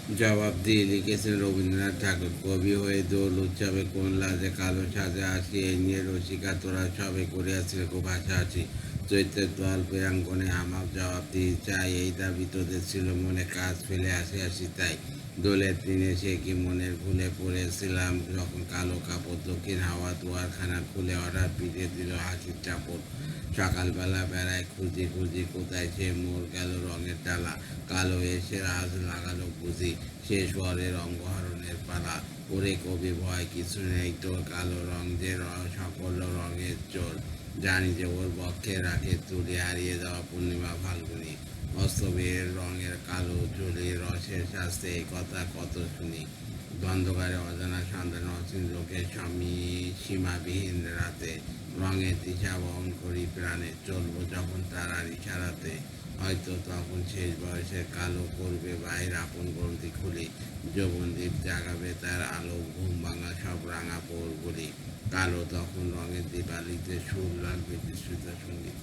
জবাব দিয়ে লিখেছেন রবীন্দ্রনাথ ঠাকুর। কবি হয়ে দোল উৎসবে কোন লাজে কালো সাজে আসি, এই নিয়ে রসিকা তোরা সবে করিয়াছিল খুব হাসাহাসি। চৈত্রের তোয়াল প্রিয়াঙ্গনে আমার জবাব দিয়ে চাই, এই দাবি তোদের ছিল মনে, কাজ ফেলে আসি তাই। দোলের দিনে সে কি মনের ভুলে পড়েছিলাম, যখন কালো কাপড় দক্ষিণ হাওয়া দুয়ারখানা খুলে হঠাৎ পিঠে দিল হাসির চাপড়। সকালবেলা বেড়ায় খুঁজি খুঁজি কোথায় সে মোর গেল রঙের ডালা, কালো এসে রাজ লাগালো বুঝি শেষ বরের অঙ্গহরণের পালা। ওরে কবি ভয় কিছু নেই তোর, কালো রং যে সকল রঙের চোর, জানি যে ওর বক্ষে রাখে তুলি হারিয়ে যাওয়া পূর্ণিমা ফাল্গুনি। অস্তবের রঙের কালো চুলি রসের শাস্তে এই কথা কত শুনি। অন্ধকারে অজানা সন্ধান অসীম লোকের সীমাবিহীন রাতে, রঙের দিশা বহন করি প্রাণে, চলবো যখন তারার ইশারাতে। হয়তো তখন শেষ বয়সে কালো করবে বাইরে আপন গ্রন্থি খুলি, যৌবনদীপ জাগাবে তার আলো, ঘুম ভাঙা সব রাঙা পোর বলি। কালো তখন রঙের দিবালিতে সুর লাগবে বিস্মৃত সঙ্গীতে।